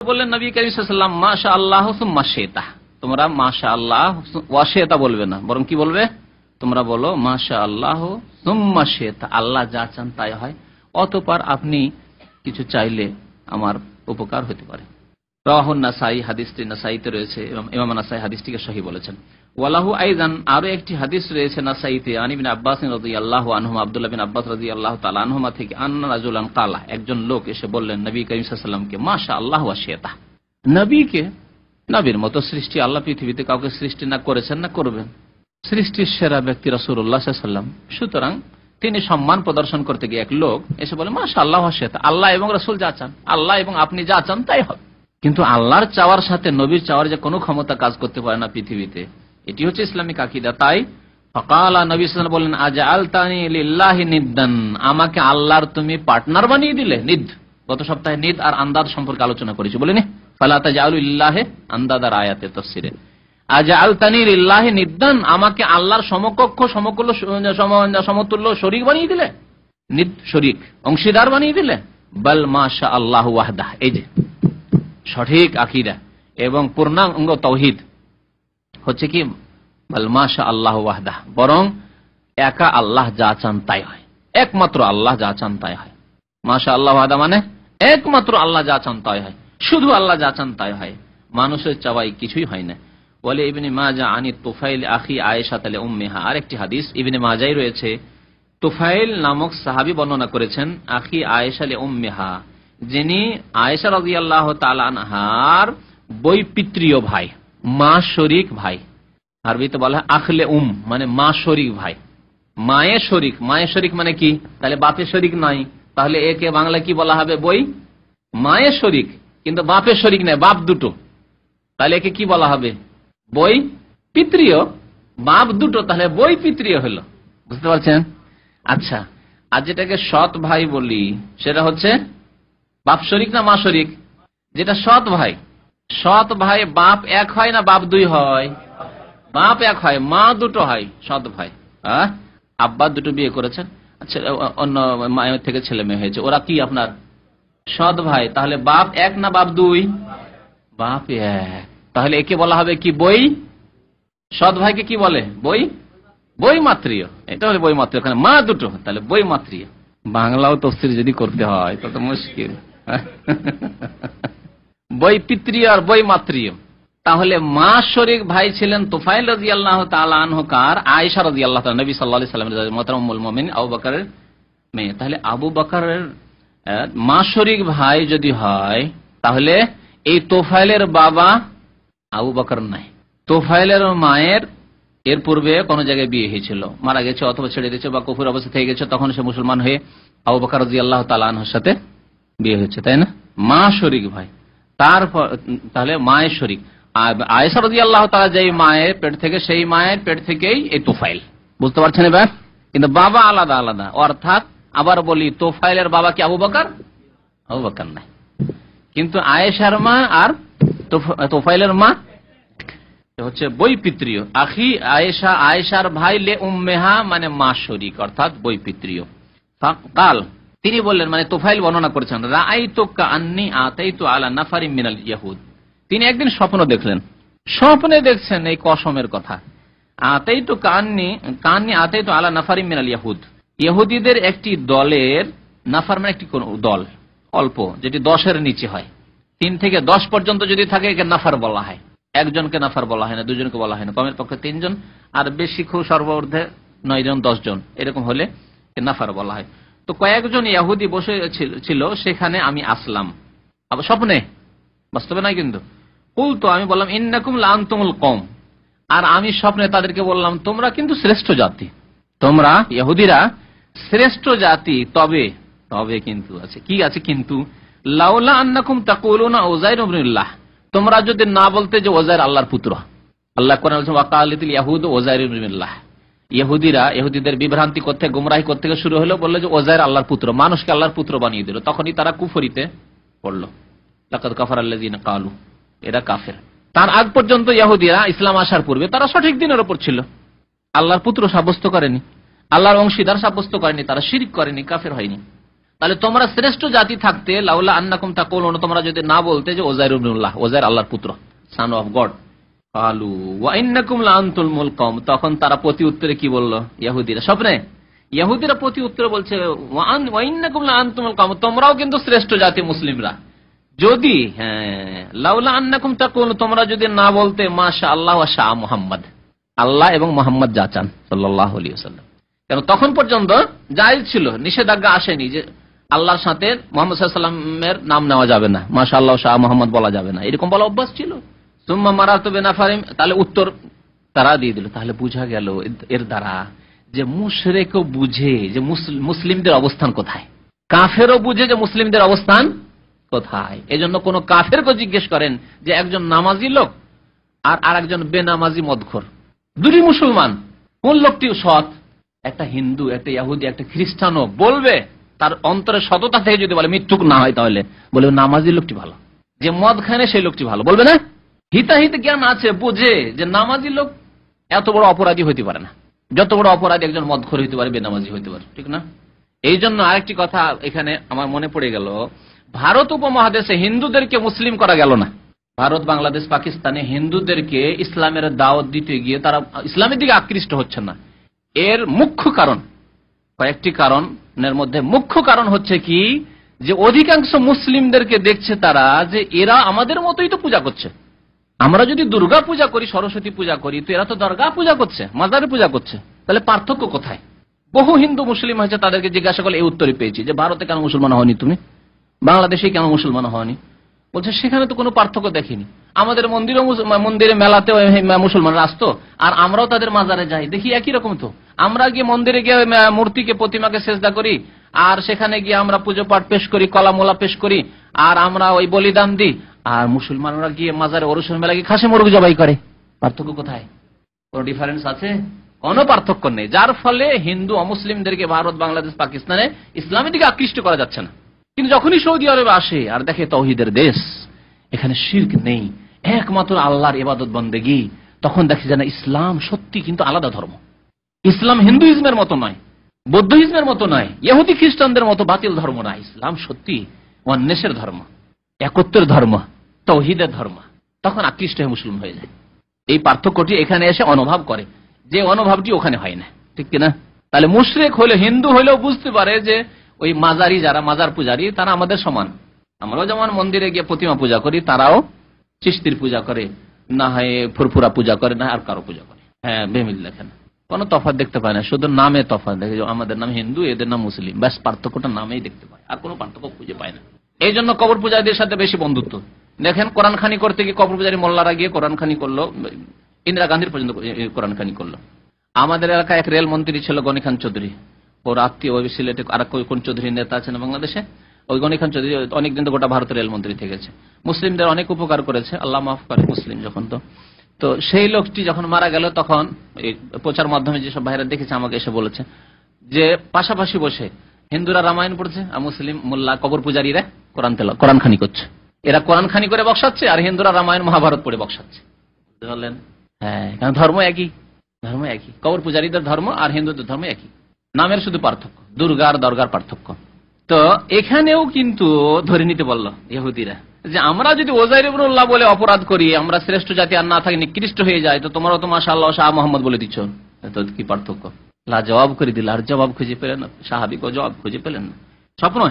বললেন নবী করিম সাল্লাল্লাহু আলাইহি ওয়াসাল্লাম, মাশাআল্লাহ সুম্মা শিতা, তোমরা মাশাআল্লাহ ওয়া শিতা বলবে না, বরং কি বলবে? তোমরা বলো মাশাআল্লাহ সুম্মা শিতা, আল্লাহ যা চান তাই হয়, অতঃপর আপনি কিছু চাইলে আমার উপকার হতে পারে। রাওয়াহুন নাসাই, হাদিসটি নাসাইতে রয়েছে, ইমাম নাসাই হাদিসটিকে সহিহ বলেছেন। ওয়ালাহু আইযান, আরো একটি হাদিস রয়েছে নাসাইতে, আন ইবনে আব্বাস রাদিয়াল্লাহু আনহুমা, আব্দুল্লাহ বিন আব্বাস রাদিয়াল্লাহু তাআলা আনহুমা থেকে, আন্না রাজুলান কালা, একজন লোক এসে বললেন নবী করিম সাল্লাল্লাহু আলাইহি ওয়াসাল্লামকে, মাশাআল্লাহ ওয়া শিতা, নবীকে, নবীর মতো সৃষ্টি আল্লাহ পৃথিবীতে কাউকে সৃষ্টি না করেছেন না করবেন, সৃষ্টির সেরা ব্যক্তি রাসূলুল্লাহ সাল্লাল্লাহু আলাইহি ওয়াসাল্লাম। সুতরাং তিনি সম্মান প্রদর্শন করতে গিয়ে এক লোক এসে বলে মাশাআল্লাহ ওয়া শিতা, আল্লাহ এবং রাসূল যা চান, আল্লাহ এবং আপনি যা চান তাই হবে। কিন্তু আল্লাহর চাওয়ার সাথে নবীর চাওয়ার যে কোনো ক্ষমতা কাজ করতে পারে না পৃথিবীতে, এটি হচ্ছে ইসলামিক আকীদা। তাই ফাকালা, নবী সাল্লাল্লাহু আলাইহি ওয়াসাল্লাম বললেন, আজআলতানি লিল্লাহি নিদ্দান, আমাকে আল্লাহর তুমি পার্টনার বানিয়ে দিলে। নিদ, গত সপ্তাহে নিদ আর আন্দাদ সম্পর্কে আলোচনা করেছি, বলিনি? ফালা তাজআলু লিল্লাহি আন্দাদার আয়াতে তাফসিরে, আজআলতানি লিল্লাহি নিদ্দান, আমাকে আল্লাহর সমকক্ষ, সমতুল্য শরীক বানিয়ে দিলে। নিদ শরীক, অংশীদার বানিয়ে দিলে। বাল মাশাআল্লাহু ওয়াহদাহ, এই যে সঠিক আকীদা এবং পূর্ণাঙ্গ তাওহীদ হচ্ছে কি, বাল মাশাআল্লাহু ওয়াহদাহ, বরং একা আল্লাহ যা চান তাই হয়, একমাত্র আল্লাহ যা চান তাই হয়। মাশাআল্লাহু ওয়াহদাহ মানে একমাত্র আল্লাহ যা চান তাই হয়, শুধু আল্লাহ যা চান তাই হয়, মানুষের চাওয়াই কিছুই হয় না। বলে ইবনে মাজাহ আনি তুফাইল আখি আয়েশা তালে উম্মিহা, আরেকটি হাদিস ইবনে মাজাহ রয়েছে, তুফাইল নামক সাহাবী বর্ণনা করেছেন, আখি আয়েশা লে উম্মিহা, যিনি আয়েশা রাদিয়াল্লাহু তাআলা আনহার বৈপিত্রীয় ভাই, মা শরীক ভাই। আরবিতে বলা হয় আখলে মানে মা শরীক ভাই, মায়ের শরীক। মায়ের শরীক মানে কি? তাহলে বাপের শরীক নাই, তাহলে একে বাংলা কি বলা হবে? বই। মায়ের শরীক, কিন্তু বাপের শরীক নেই, বাপ দুটো, তাহলে একে কি বলা হবে? বই পিত্রীয়। বাপ দুটো, তাহলে বই পিত্রীয় হলো। বুঝতে পারছেন? আচ্ছা, আর যেটাকে সৎ ভাই বলি সেটা হচ্ছে বাপ শরীক না মা শরীক? যেটা সৎ ভাই, সৎ ভাই বাপ এক হয় না বাপ দুই হয়? বাপ এক হয়, মা দুটো হয়, সৎ ভাই। আব্বা দুটো বিয়ে করেছেন, আচ্ছা, অন্য মায়ের থেকে ছেলে মেয়ে হয়েছে, ওরা কি আপনার সৎ ভাই। তাহলে বাপ এক না বাপ দুই? বাপ এক। তাহলে একে বলা হবে কি? বই। সৎ ভাইকে কি বলে? বই। বই মাতৃয়, এটা হলে বই মাতৃয়। ওখানে মা দুটো, তাহলে বই মাতৃয়। বাংলাও তাফসীর যদি করতে হয় তত মুশকিল। বই পিতৃয় আর বই মাতৃয়। তাহলে মা শরীক ভাই ছিলেন তুফাইল রাদিয়াল্লাহু তাআলা আনহু কার? আয়েশা রাদিয়াল্লাহু তাআলা, নবী সাল্লাল্লাহু আলাইহি ওয়াসাল্লামের মুহতারাম উম্মুল মুমিনিন আবু বকরের মেয়ে। তাহলে আবু বকরের মা শরীক ভাই যদি হয়, তাহলে এই তোফাইলের বাবা আবু বকর নাই। তোফাইলের মায়ের এর পূর্বে কোন জায়গায় বিয়ে হয়েছিল, মারা গেছে অথবা ছেড়ে দিয়েছে বা কুফর অবস্থা থেকে গেছে, তখন সে মুসলমান হয়ে আবু বকর রাদিয়াল্লাহু তাআলা আনহুর সাথে বিয়ে হয়েছে, তাই না? মা শরীক ভাই, তারপর তাহলে মায়ের শরীক। আয়েশা রাদিয়াল্লাহু তাআলা যেই মায়ের পেট থেকে, সেই মায়ের পেট থেকেই এই তোফাইল। বুঝতে পারছেন এবার? কিন্তু বাবা আলাদা আলাদা। অর্থাৎ আবার বলি, তোফাইলের বাবা কি আবু বকর? আবু বকর নাই, কিন্তু আয়েশার মা আর তোফাইলের মা হচ্ছে বই পিতৃয়। আখি আয়েশা, আয়েশার ভাই লে উম্মেহা মানে মা শরীক, অর্থাৎ বই পিতৃয়। কাল, তিনি বললেন, মানে তোফাইল বর্ণনা করেছেন, রাআইতু কাআন্নী আতাইতু আলা নাফারিম মিনাল ইয়াহুদ। তিনি একদিন স্বপ্ন দেখলেন, স্বপ্নে দেখছেন এই কসমের কথা, আতাইতু কাআন্নী আতাইতু আলা নাফারিম মিনাল ইয়াহুদ, ইহুদিদের একটি দলের, নাফার মানে একটি কোন দল, অল্প, যেটি 10-এর নিচে হয়, 3 থেকে 10 পর্যন্ত যদি থাকে একে নাফার বলা হয়। একজনকে নাফার বলা হয় না, দুজনকে বলা হয় না, কমের পক্ষে 3 জন, আর বেশি খুব সর্বর্ধে 9 জন 10 জন, এরকম হলে নাফার বলা হয়। তো কয়েকজন ইহুদি বসে ছিল সেখানে, আমি আসলাম, আবার স্বপ্নে, বাস্তবে নাই কিন্তু। কুলতু, আমি বললাম, ইন্নাকুম লাআনতুমুল কওম, আর আমি স্বপ্নে তাদেরকে বললাম, তোমরা কিন্তু শ্রেষ্ঠ জাতি, তোমরা ইহুদিরা শ্রেষ্ঠ জাতি। তবে তবে কিন্তু আছে, কি আছে কিন্তু? লাউলা আন্নাকুম তাকুলুনা উযাইর ইবনুল্লাহ, তোমরা যদি না বলতে যে ওযাইর আল্লাহর পুত্র। আল্লাহ কোরআনে বলেছেন, ওয়াকালাতিল ইয়াহুদু উযাইর ইবনুল্লাহ। ইহুদিদের বিভ্রান্তি করতে, গুমরাহি করতে শুরু হলো, বললো যে ওযাইর আল্লাহর পুত্র, মানুষকে আল্লাহর পুত্র বানিয়ে দিল। তখনই তারা কুফরিতে পড়লো, লাকাদ কাফারাল্লাযিনা ক্বালু, এরা কাফের। তার আগ পর্যন্ত ইহুদিরা, ইসলাম আসার পূর্বে, তারা সঠিক দিনের উপর ছিল, আল্লাহর পুত্র সাব্যস্ত করেনি, আল্লাহর অংশীদার সাব্যস্ত করেনি, তারা শিরক করেনি, কাফের হয়নি। তাহলে তোমরা শ্রেষ্ঠ জাতি থাকতে লাউলা আন্নাকুম তাকুলুন, তোমরা যদি না বলতে যে ওজাইর ইবনুল্লাহ, ওজাইর আল্লাহর পুত্র, সান অফ গড। কালু ওয়া ইন্নাকুম লাআনতুমুল কওম, তখন তারা প্রতি উত্তরে কি বলল? ইহুদিরা স্বপ্নে, ইহুদিরা প্রতি উত্তরে বলছে ওয়া ইন্নাকুম লাআনতুমুল কওম, তোমরাও কিন্তু শ্রেষ্ঠ জাতি মুসলিমরা, যদি লাউলা আন্নাকুম তাকুলুন, তোমরা যদি না বলতে মাশাআল্লাহ ওয়া শাআ মুহাম্মদ, আল্লাহ এবং মুহাম্মদ যা চান সাল্লাল্লাহু আলাইহি ওয়াসাল্লাম। কেন তখন পর্যন্ত জায়েজ ছিল, নিষেধাজ্ঞা আসেনি যে আল্লাহর সাথে মুহাম্মদ সাল্লাল্লাহু আলাইহি ওয়াসাল্লামের নাম নেওয়া যাবে না, মাশাআল্লাহ শাহ মুহাম্মদ বলা যাবে না, এরকম বলা অভ্যাস ছিল। সুম্মা মারাতু বিনাফারিম, তাহলে উত্তর তারা দিয়ে দিল। তাহলে বোঝা গেল এর দ্বারা যে মুশরিকও বুঝে যে মুসলিমদের অবস্থান কোথায়, কাফেরও বুঝে যে মুসলিমদের অবস্থান কোথায়। এজন্য কোন কাফেরকে জিজ্ঞেস করেন যে একজন নামাজি লোক আর আরেকজন বেনামাজি মদখোর, দুই মুসলমান, কোন লোকটি সৎ? একটা হিন্দু, একটা ইহুদি, একটা খ্রিস্টানও বলবে, তার অন্তরে সততা থেকে যদি বলে, মিথ্যুক না হয়, তাহলে বলবে নামাজি লোকটি ভালো, যে মদ খানে সেই লোকটি ভালো, বলবে না? হিতাহিত জ্ঞান আছে, বোঝে যে নামাজি লোক এত বড় অপরাধী হইতে পারে না, যত বড় অপরাধী একজন মদখোর হইতে পারে, বেনামাজি হইতে পারে, ঠিক না? এই জন্য আরেকটি কথা এখানে আমার মনে পড়ে গেল, ভারত উপমহাদেশে হিন্দুদেরকে মুসলিম করা গেল না। ভারত, বাংলাদেশ, পাকিস্তানে হিন্দুদেরকে ইসলামের দাওয়াত দিতে গিয়ে তারা ইসলামের দিকে আকৃষ্ট হচ্ছে না। এর মুখ্য কারণ, কয়েকটি কারণের মধ্যে মুখ্য কারণ হচ্ছে কি, যে অধিকাংশ মুসলিমদেরকে দেখছে তারা যে এরা আমাদের মতোই তো পূজা করছে। আমরা যদি দুর্গা পূজা করি, সরস্বতী পূজা করি, তো এরা তো দরগা পূজা করছে, মাজারে পূজা করছে। তাহলে পার্থক্য কোথায়? বহু হিন্দু মুসলিম হয়েছে, তাদেরকে জিজ্ঞাসা করলে এই উত্তরই পেয়েছি যে ভারতে কেন মুসলমান হওনি তুমি, বাংলাদেশে কেন মুসলমান হওনি? বলছে সেখানে তো কোনো পার্থক্য দেখিনি, আমাদের মন্দিরে মেলাতে মুসলমানরা আসতো, আর আমরাও তাদের মাজারে যাই, দেখি একই রকম তো। আমরা গিয়ে মন্দিরে গিয়ে মূর্তিকে, প্রতিমাকে সেজদা করি, আর সেখানে গিয়ে আমরা পুজো পাঠ পেশ করি, কলা মোলা পেশ করি, আর আমরা ওই বলিদান দিই, আর মুসলমানরা গিয়ে মাজারে ওরসের মেলা গিয়ে খাসি মুরগ জবাই করে। পার্থক্য কোথায়? কোন ডিফারেন্স আছে? কোনো পার্থক্য নেই। যার ফলে হিন্দু অমুসলিমদেরকে ভারত, বাংলাদেশ, পাকিস্তানে ইসলামের দিকে আকৃষ্ট করা যাচ্ছে না। কিন্তু যখনই সৌদি আরবে আসে আর দেখে তাওহীদের দেশ, এখানে শিরক নেই, একমাত্র আল্লাহর ইবাদত বন্দেগী, তখন দেখে যে না, ইসলাম সত্যি কিন্তু আলাদা ধর্ম। ইসলাম হিন্দুইজমের মতো নয়, বৌদ্ধইজমের মতো নয়, ইহুদি খ্রিস্টানদের মতো বাতিল ধর্ম নয়। ইসলাম সত্যি অন্বেষের ধর্ম, একত্রের ধর্ম, তাওহীদের ধর্ম। তখন আকৃষ্ট হয়ে মুসলিম হয়ে যায়। এই পার্থক্যটি এখানে এসে অনুভব করে, যে অনুভবটি ওখানে হয় না, ঠিক কিনা? তাহলে মুশরিক হলে, হিন্দু হলেও বুঝতে পারে যে ওই মাজারি, যারা মাজার পূজারী, তারা আমাদের সমান। আমরাও যেমন মন্দিরে গিয়ে প্রতিমা পূজা করি, তারাও চিশতির পূজা করে, না হয় ফুরফুরা পূজা করে, না আর কারো পূজা করে। হ্যাঁ, বেমিল দেখেন, কোনো তফাৎ দেখতে পায় না, শুধু নামে তফাৎ দেখে। আমাদের নাম হিন্দু, এদের নাম মুসলিম, ব্যাস পার্থক্যটা নামেই দেখতে পায়, আর কোনো পার্থক্য খুঁজে পায় না। এই জন্য কবর পূজারীদের সাথে বেশি বন্ধুত্ব। দেখেন, কোরআন খানি করতে গিয়ে কবর পূজারী মোল্লারা গিয়ে কোরআন খানি করলো, ইন্দিরা গান্ধীর পর্যন্ত কোরআন খানি করলো। আমাদের এলাকায় এক রেল মন্ত্রী ছিল গনি খান চৌধুরী, ওর আত্মীয়, ওই সিলেটে আর কোন চৌধুরী নেতা আছে না বাংলাদেশে, ওই গনি খান চৌধুরী অনেকদিন তো গোটা ভারতের রেলমন্ত্রী থেকেছে, মুসলিমদের অনেক উপকার করেছে, আল্লাহ মাফ করে মুসলিম যখন। তো সেই লোকটি যখন মারা গেল, তখন প্রচার মাধ্যমে যেসব ভাইরা দেখেছে আমাকে এসে বলেছে যে পাশাপাশি বসে হিন্দুরা রামায়ণ পড়ছে আর মুসলিম মোল্লা কবর পূজারীরা কোরআন খানি করছে। এরা কোরআন খানি করে বক্সাচ্ছে আর হিন্দুরা রামায়ণ মহাভারত পড়ে বক্সাচ্ছে। বুঝতে পারলেন? হ্যাঁ, কারণ ধর্ম একই, ধর্ম একই, কবর পূজারীদের ধর্ম আর হিন্দুদের ধর্ম একই, নামের শুধু পার্থক্য, দুর্গার দরগার পার্থক্য। তো এখানেও কিন্তু ধরে নিতে বলল ইহুদিরা যে আমরা যদি ওজাইর ইবনুল্লাহ বলে অপরাধ করি, আমরা শ্রেষ্ঠ জাতি আর না থাকি, নিকৃষ্ট হয়ে যায়, তো তোমরা তো মাশাআল্লাহ শাহ মোহাম্মদ বলে দিচ্ছ, তো কি পার্থক্য? লা জবাব করে দিল, আর জবাব খুঁজে পেলেন না, সাহাবীও জবাব খুঁজে পেলেন না। স্বপ্ন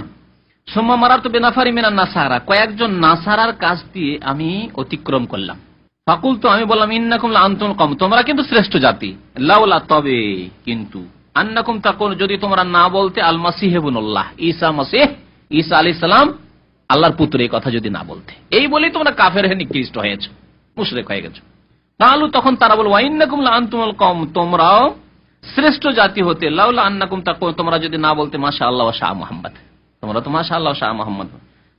সুম্মা মারারতু বিনাফারি মিনান নাসারা, কয়েকজন নাসারার কাছ দিয়ে আমি অতিক্রম করলাম। ফাকুলতু, আমি বললাম, ইন্নাকুম লাআনতুমুল কওম, তোমরা কিন্তু শ্রেষ্ঠ জাতি, লাউলা, তবে কিন্তু, আন্নাকুম তাকুন, যদি তোমরা না বলতে আল মাসিহ ইবনুল্লাহ, ঈসা মাসিহ, ঈসা আলাইহিস সালাম আল্লাহর পুত্র, এই কথা যদি না বলতে, এই বলেই তোমরা কাফের হয়ে নিকৃষ্ট হয়েছো, মুশরিক হয়ে গেছো। তাহলে তখন তারা বলল, ওয়া ইন্নাকুম লাআনতুমুল কওম, তোমরাও শ্রেষ্ঠ জাতি হতে, লাউলা আন্নাকুম তাকুন, তোমরা যদি না বলতে মাশাআল্লাহ ওয়া শাহ মুহাম্মদ, তোমরা তো মাশাআল্লাহ শাহ মুহাম্মদ।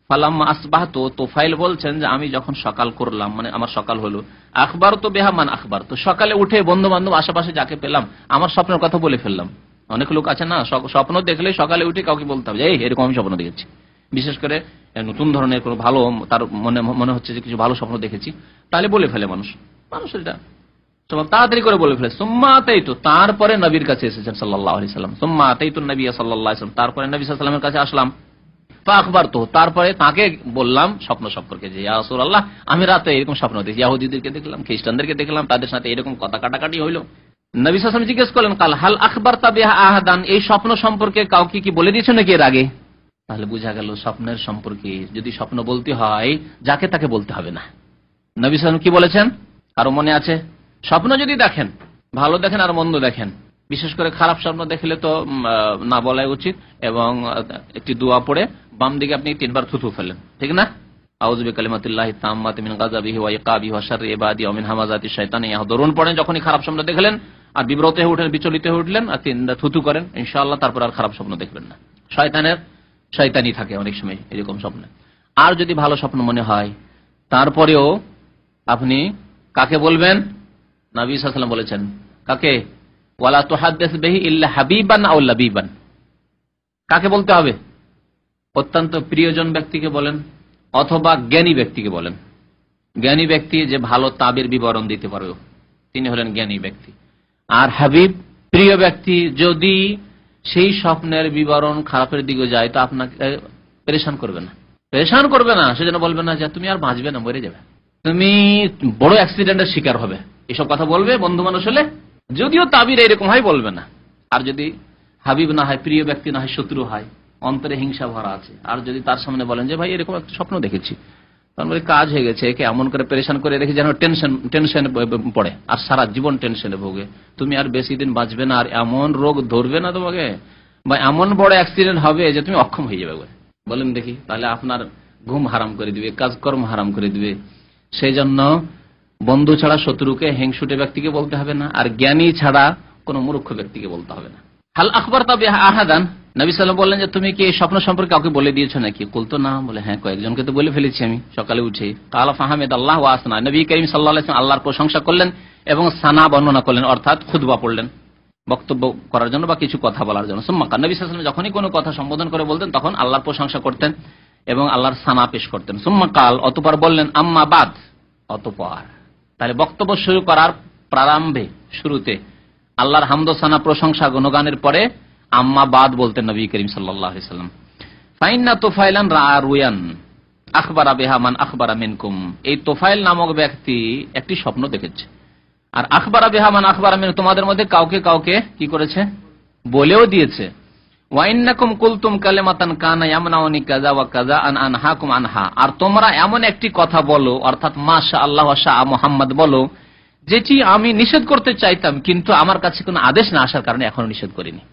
ফালাম্মা আসবাহতু, তোফাইল বলছেন যে আমি যখন সকাল করলাম, মানে আমার সকাল হলো, আখবারতু বিহা মান আখবারতু, সকালে উঠে বন্ধু বান্ধব আশেপাশে যাকে পেলাম আমার স্বপ্নের কথা বলে ফেললাম। অনেক লোক আছে না, স্বপ্ন দেখলে সকালে উঠে কাউকে বলতে হবে যে এই এরকম আমি স্বপ্ন দেখেছি, বিশেষ করে নতুন ধরনের কোনো ভালো, তার মনে হচ্ছে যে কিছু ভালো স্বপ্ন দেখেছি, তাহলে বলে ফেলে মানুষের এটা সব তাড়াতাড়ি করে বলে ফেলে। সুম্মা আতাইতু, তারপরে নবীর কাছে এসেছেন সাল্লাল্লাহু আলাইহি সাল্লাম, সুম্মা আতাইতু নবী সাল্লাল্লাহু আলাইহি সাল্লাম, তারপরে নবী সাল্লাল্লাহু আলাইহি সাল্লামের কাছে আসলাম। ফাখবার তো, তারপরে তাকে বললাম স্বপ্ন সম্পর্কে যে ইয়া রাসূলুল্লাহ আমি রাতে এরকম স্বপ্ন দেখি, ইহুদিদেরকে দেখলাম, খ্রিস্টানদেরকে দেখলাম, তাদের সাথে এরকম কথা কাটাকাটি হইলো। নবী সাল্লাল্লাহু আলাইহি ওয়াসাল্লাম জিজ্ঞেস করলেন কাল হাল আখবারতা বিহা আহাদান, এই স্বপ্ন সম্পর্কে কাউকে কি বলে দিয়েছো নাকি এর আগে? তাহলে বোঝা গেল স্বপ্নের সম্পর্কে যদি স্বপ্ন বলতে হয় যাকে তাকে বলতে হবে না। নবী সাল্লাল্লাহু আলাইহি ওয়াসাল্লাম কি বলেছেন কারো মনে আছে? স্বপ্ন যদি দেখেন, ভালো দেখেন আর মন্দ দেখেন, বিশেষ করে খারাপ স্বপ্ন দেখলে তো না বলাই উচিত, এবং একটি দোয়া পড়ে বাম দিকে আপনি 3 বার থুথু ফেলেন, ঠিক না? আউযু বিকালিমাতিল্লাহি তাম্মাতি মিন গাযাবিহি ওয়া ইকাবিহি ওয়া শাররি ইবাদি ওয়া মিন হামাযাতি শাইতানি ইয়াহদুরুন পড়েন। যখনই খারাপ স্বপ্ন দেখলেন আর বিব্রত হয়ে উঠলেন, বিচলিত হয়ে উঠলেন, আর 3 থুথু করেন, ইনশাআল্লাহ তারপর আর খারাপ স্বপ্ন দেখবেন না। শয়তানি থাকে অনেক সময় এরকম স্বপ্নে। আর যদি ভালো স্বপ্ন মনে হয় তারপরেও আপনি কাকে বলবেন? নবী সাল্লাল্লাহু আলাইহি ওয়াসাল্লাম বলেছেন কাকে? ওয়ালা তুহাদ্দিস বিহি ইল্লা হাবিবান আও লাবিবান। কাকে বলতে হবে? অত্যন্ত প্রিয়জন ব্যক্তিকে বলেন অথবা জ্ঞানী ব্যক্তিকে বলেন। জ্ঞানী ব্যক্তি যে ভালো তাবির বিবরণ দিতে পারবে তিনি হলেন জ্ঞানী ব্যক্তি। আর হাবিব প্রিয় ব্যক্তি যদি সেই স্বপ্নের বিবরণ খারাপের দিকে যায় তো আপনাকে পেরেশান করবে না, সেজন্য বলবে না যে তুমি আর বাঁচবে না, মরে যাবে, তুমি বড় অ্যাক্সিডেন্টের শিকার হবে, এসব কথা বলবে বন্ধু মানুষ হলে। যদিও তাবির এরকম হয় বলবে না। আর যদি হাবিব না হয়, প্রিয় ব্যক্তি না হয়, শত্রু হয়, অন্তরে হিংসা ভরা আছে, আর যদি তার সামনে বলেন যে ভাই এরকম একটা স্বপ্ন দেখেছি, তার মানে কাজ হয়ে গেছে, একে এমন করে পেরেশান করে রেখে যেন টেনশন পড়ে আর সারা জীবন টেনশনে ভোগে, তুমি আর বেশি দিন বাঁচবে না, আর এমন রোগ ধরবে না তোমাকে, বা এমন বড় অ্যাক্সিডেন্ট হবে যে তুমি অক্ষম হয়ে যাবে, বলেন দেখি। তাহলে আপনার ঘুম হারাম করে দিবে, কাজকর্ম হারাম করে দিবে। সেই জন্য বন্ধু ছাড়া শত্রুকে, হিংসুটে ব্যক্তিকে বলতে হবে না, আর জ্ঞানী ছাড়া কোন মূর্খ ব্যক্তিকে বলতে হবে না। হাল আখবারতা বিহা আহাদান, নবী সাল্লাল্লাহু আলাইহি ওয়াসাল্লাম বললেন যে তুমি কি এই স্বপ্ন সম্পর্কে কাউকে বলে দিয়েছো নাকি? কুলতু না, বলে হ্যাঁ কয়েকজনকে তো বলে ফেলেছি আমি সকালে উঠে। কালা ফাহামিদাল্লাহ ওয়া আসনা, নবী করিম সাল্লাল্লাহু আলাইহি ওয়াসাল্লাম আল্লাহর প্রশংসা করলেন এবং সানা বর্ণনা করলেন, অর্থাৎ খুতবা পড়লেন বক্তব্য করার জন্য বা কিছু কথা বলার জন্য। সুম্মা কান, নবী সাল্লাল্লাহু আলাইহি ওয়াসাল্লাম যখনই কোনো কথা সম্বোধন করে বলতেন তখন আল্লাহর প্রশংসা করতেন এবং আল্লাহর সানা পেশ করতেন। সুম্মা কাল, অতঃপর বললেন আম্মা বাদ, অতঃপর। তাহলে বক্তব্য শুরু করার প্রারম্ভে, শুরুতে আল্লাহর হামদ সানা প্রশংসা গুণগানের পরে আম্মা বাদ বলতেন নবী করিম সাল্লাল্লাহু আলাইহি ওয়াসাল্লাম। ফাইন্না তুফাইলান রারুয়ান আখবারা বিহা মান আখবারা মিনকুম, এই তুফাইল নামক ব্যক্তি একটি স্বপ্ন দেখেছে, আর আখবারা বিহা মান আখবারা মিন, তোমাদের মধ্যে কাউকে কাউকে কি করেছে? বলেও দিয়েছে। ওয়া ইন্নাকুম কুলতুম কালিমাতান কানা ইয়ামনাউনি কাযা ওয়া কাযা আন আনহাকুম আনহা, আর তোমরা এমন একটি কথা বলো, অর্থাৎ মাশাআল্লাহ ওয়া শাআ মুহাম্মদ বলো, যেটি আমি নিষেধ করতে চাইতাম কিন্তু আমার কাছে কোনো আদেশ না আসার কারণে এখনো নিষেধ করিনি।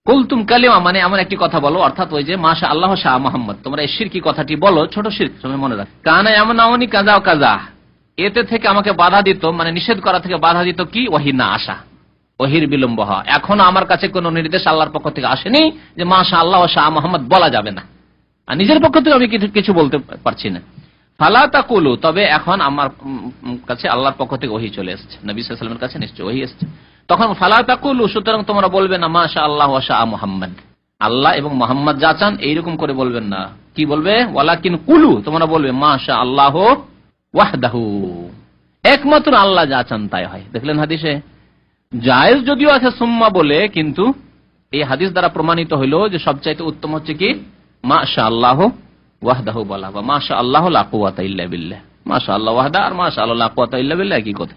কুলতুম কালিমা মানে এমন একটি কথা বলো, অর্থাৎ ওই যে মাশাআল্লাহ ওয়া শাআ মুহাম্মদ, তোমরা এই শিরকি কথাটি বলো, ছোট শিরক, তোমরা মনে রাখো। কানা ইয়ামনাউনি কাযা ওয়া কাযা, এতে থেকে আমাকে বাধা দিত, মানে নিষেধ করা থেকে বাধা দিত কি? ওহী না আসা, ওহির বিলম্ব হওয়া। এখনো আমার কাছে কোনো নির্দেশ আল্লাহর পক্ষ থেকে আসেনি যে মাশাআল্লাহ ওয়া শাআ মুহাম্মদ বলা যাবে না, আর নিজের পক্ষ থেকে আমি কিছু বলতে পারছি না। ফালা তাকুলু, তবে এখন আমার কাছে আল্লাহর পক্ষ থেকে ওহী চলে এসেছে, নবী সাল্লাল্লাহু আলাইহি ওয়াসাল্লামের কাছে নিশ্চয়ই ওহী এসেছে। তখন ফালা তাকুলু, সুতরাং তোমরা বলবে না মাশাআল্লাহ ওয়া শাআ মুহাম্মদ, আল্লাহ এবং মুহাম্মদ যা চান এইরকম করে বলবেন না। কি বলবে? ওয়ালাকিন কুলু, তোমরা বলবে মাশাআল্লাহ ওয়াহদাহু, একমাত্র আল্লাহ যা চান তাই হয়। দেখলেন হাদিসে জায়েজ যদিও আছে সুম্মা বলে, কিন্তু এই হাদিস দ্বারা প্রমাণিত হইল যে সবচাইতে উত্তম হচ্ছে কি মাশাআল্লাহ ওয়াহদাহু বলা, বা মাশাআল্লাহ লা কুওয়াতা ইল্লা বিল্লাহ। মাশাআল্লাহ ওয়াহদা আর মাশাআল্লাহ লা কুওয়াতা ইল্লা বিল্লাহ একই কথা।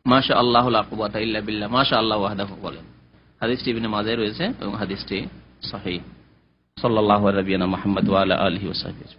মাশাআল্লাহ লা কুওয়াতা ইল্লা বিল্লাহ, মাশাআল্লাহ ওয়াহদাহু বলেন। হাদিসটি ইবনে মাজাহ রয়েছে এবং হাদিসটি সহিহ। সাল্লাল্লাহু আলা নবিয়িনা মুহাম্মদ ওয়া আলা আলিহি ওয়া সাহবিহি।